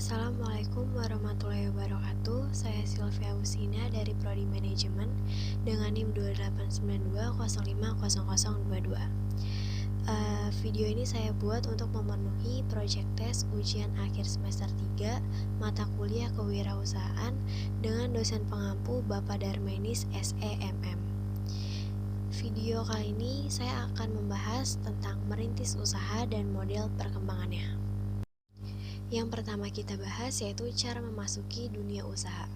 Assalamualaikum warahmatullahi wabarakatuh. Saya Sylvia Usina dari Prodi Manajemen dengan NIM 28920500022. Video ini saya buat untuk memenuhi project test ujian akhir semester 3 mata kuliah kewirausahaan dengan dosen pengampu Bapak Darmenis SEMM. Video kali ini saya akan membahas tentang merintis usaha dan model perkembangannya. Yang pertama kita bahas yaitu cara memasuki dunia usaha.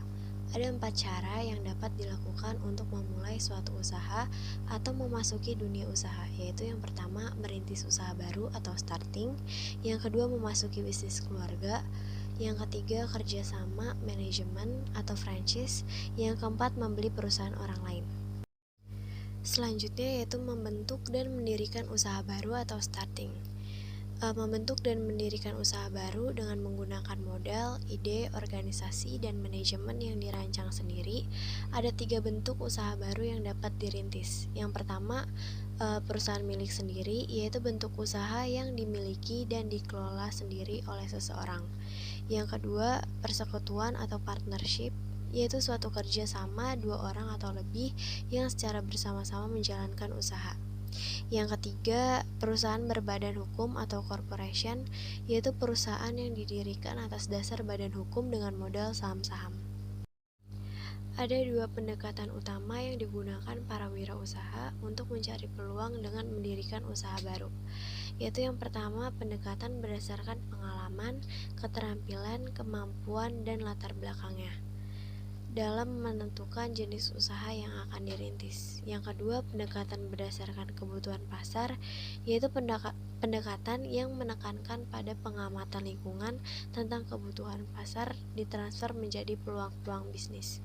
Ada 4 cara yang dapat dilakukan untuk memulai suatu usaha atau memasuki dunia usaha, yaitu yang pertama merintis usaha baru atau starting, yang kedua memasuki bisnis keluarga, yang ketiga kerjasama manajemen atau franchise, yang keempat membeli perusahaan orang lain. Selanjutnya yaitu membentuk dan mendirikan usaha baru atau starting. Membentuk dan mendirikan usaha baru dengan menggunakan modal, ide, organisasi, dan manajemen yang dirancang sendiri. Ada 3 bentuk usaha baru yang dapat dirintis. Yang pertama, perusahaan milik sendiri, yaitu bentuk usaha yang dimiliki dan dikelola sendiri oleh seseorang. Yang kedua, persekutuan atau partnership, yaitu suatu kerjasama 2 orang atau lebih yang secara bersama-sama menjalankan usaha. Yang ketiga, perusahaan berbadan hukum atau corporation, yaitu perusahaan yang didirikan atas dasar badan hukum dengan modal saham-saham. Ada 2 pendekatan utama yang digunakan para wirausaha untuk mencari peluang dengan mendirikan usaha baru, yaitu yang pertama pendekatan berdasarkan pengalaman, keterampilan, kemampuan, dan latar belakangnya dalam menentukan jenis usaha yang akan dirintis. Yang kedua, pendekatan berdasarkan kebutuhan pasar, yaitu pendekatan yang menekankan pada pengamatan lingkungan tentang kebutuhan pasar ditransfer menjadi peluang-peluang bisnis.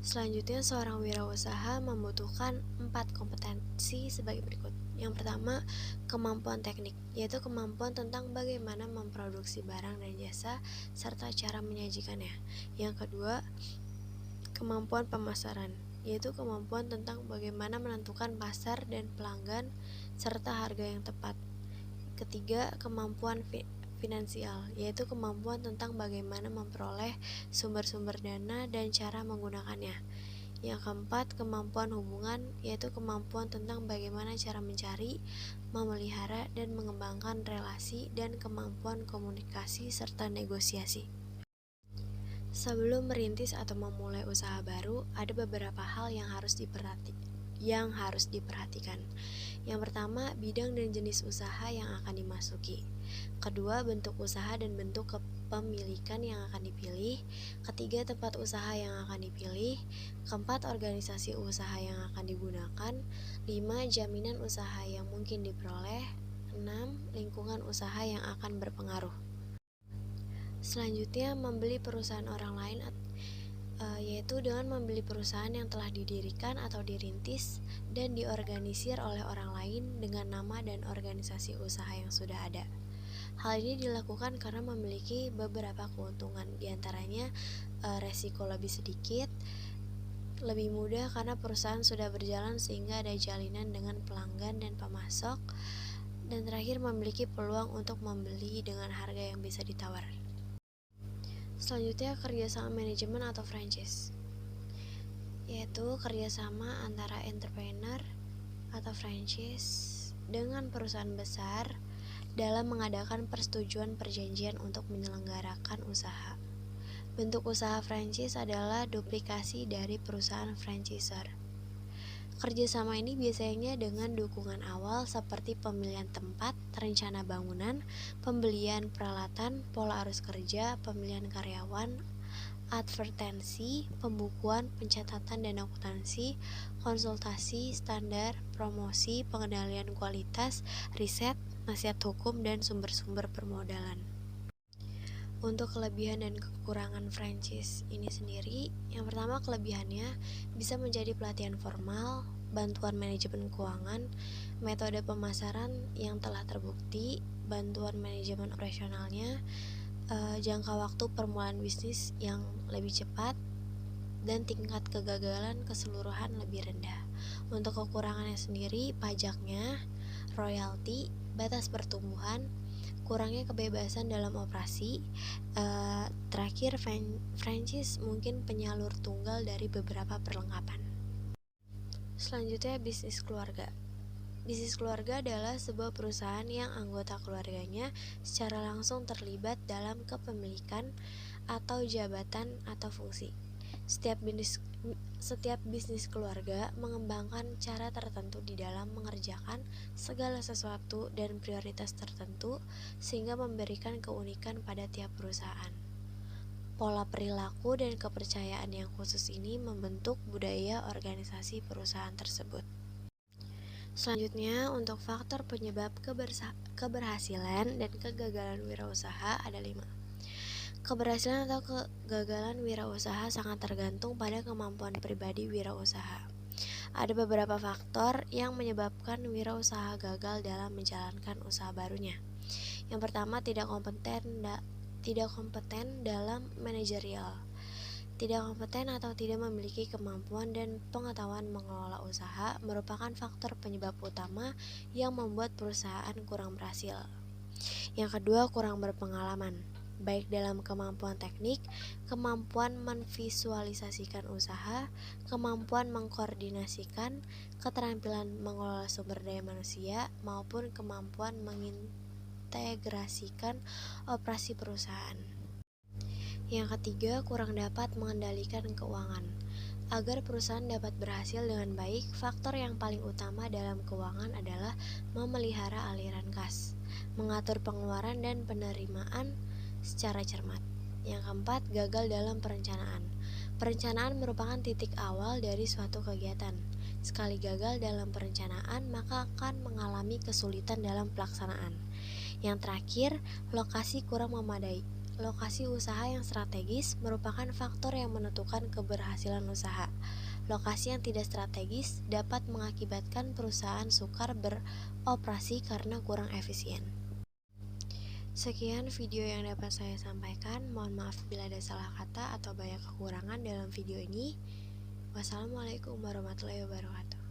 Selanjutnya, seorang wirausaha membutuhkan 4 kompetensi sebagai berikut. Yang pertama, kemampuan teknik, yaitu kemampuan tentang bagaimana memproduksi barang dan jasa serta cara menyajikannya. Yang kedua, kemampuan pemasaran, yaitu kemampuan tentang bagaimana menentukan pasar dan pelanggan serta harga yang tepat. Ketiga, kemampuan finansial, yaitu kemampuan tentang bagaimana memperoleh sumber-sumber dana dan cara menggunakannya. Yang keempat, kemampuan hubungan, yaitu kemampuan tentang bagaimana cara mencari, memelihara, dan mengembangkan relasi, dan kemampuan komunikasi serta negosiasi. Sebelum merintis atau memulai usaha baru, ada beberapa hal yang harus diperhatikan. Yang pertama, bidang dan jenis usaha yang akan dimasuki. Kedua, bentuk usaha dan bentuk kepemilikan yang akan dipilih. Ketiga, tempat usaha yang akan dipilih. Keempat, organisasi usaha yang akan digunakan. 5, jaminan usaha yang mungkin diperoleh. 6, lingkungan usaha yang akan berpengaruh. Selanjutnya, membeli perusahaan orang lain, yaitu dengan membeli perusahaan yang telah didirikan atau dirintis dan diorganisir oleh orang lain dengan nama dan organisasi usaha yang sudah ada. Hal ini dilakukan karena memiliki beberapa keuntungan, diantaranya resiko lebih sedikit, lebih mudah karena perusahaan sudah berjalan sehingga ada jalinan dengan pelanggan dan pemasok, dan terakhir memiliki peluang untuk membeli dengan harga yang bisa ditawar. Selanjutnya, kerjasama manajemen atau franchise, yaitu kerjasama antara entrepreneur atau franchise dengan perusahaan besar dalam mengadakan persetujuan perjanjian untuk menyelenggarakan usaha. Bentuk usaha franchise adalah duplikasi dari perusahaan franchisor. Kerjasama ini biasanya dengan dukungan awal seperti pemilihan tempat, rencana bangunan, pembelian peralatan, pola arus kerja, pemilihan karyawan, advertensi, pembukuan, pencatatan dan akuntansi, konsultasi, standar, promosi, pengendalian kualitas, riset, nasihat hukum, dan sumber-sumber permodalan. Untuk kelebihan dan kekurangan franchise ini sendiri, yang pertama kelebihannya bisa menjadi pelatihan formal, bantuan manajemen keuangan, metode pemasaran yang telah terbukti, bantuan manajemen operasionalnya, jangka waktu permulaan bisnis yang lebih cepat, dan tingkat kegagalan keseluruhan lebih rendah. Untuk kekurangannya sendiri, pajaknya, royalti, batas pertumbuhan, kurangnya kebebasan dalam operasi. Terakhir, franchise mungkin penyalur tunggal dari beberapa perlengkapan. Selanjutnya, bisnis keluarga. Bisnis keluarga adalah sebuah perusahaan yang anggota keluarganya secara langsung terlibat dalam kepemilikan atau jabatan atau fungsi. Setiap bisnis keluarga mengembangkan cara tertentu di dalam mengerjakan segala sesuatu dan prioritas tertentu sehingga memberikan keunikan pada tiap perusahaan. Pola perilaku dan kepercayaan yang khusus ini membentuk budaya organisasi perusahaan tersebut. Selanjutnya, untuk faktor penyebab keberhasilan dan kegagalan wirausaha ada 5. Keberhasilan atau kegagalan wirausaha sangat tergantung pada kemampuan pribadi wirausaha. Ada beberapa faktor yang menyebabkan wirausaha gagal dalam menjalankan usaha barunya. Yang pertama, tidak kompeten dalam manajerial. Tidak kompeten atau tidak memiliki kemampuan dan pengetahuan mengelola usaha merupakan faktor penyebab utama yang membuat perusahaan kurang berhasil. Yang kedua, kurang berpengalaman, baik dalam kemampuan teknik, kemampuan memvisualisasikan usaha, kemampuan mengkoordinasikan, keterampilan mengelola sumber daya manusia, maupun kemampuan mengintegrasikan operasi perusahaan. Yang ketiga, kurang dapat mengendalikan keuangan. Agar perusahaan dapat berhasil dengan baik, faktor yang paling utama dalam keuangan adalah memelihara aliran kas, mengatur pengeluaran dan penerimaan secara cermat. Yang keempat, gagal dalam perencanaan. Perencanaan merupakan titik awal dari suatu kegiatan. Sekali gagal dalam perencanaan, maka akan mengalami kesulitan dalam pelaksanaan. Yang terakhir, lokasi kurang memadai. Lokasi usaha yang strategis merupakan faktor yang menentukan keberhasilan usaha. Lokasi yang tidak strategis dapat mengakibatkan perusahaan sukar beroperasi karena kurang efisien. Sekian video yang dapat saya sampaikan. Mohon maaf bila ada salah kata atau banyak kekurangan dalam video ini. Wassalamualaikum warahmatullahi wabarakatuh.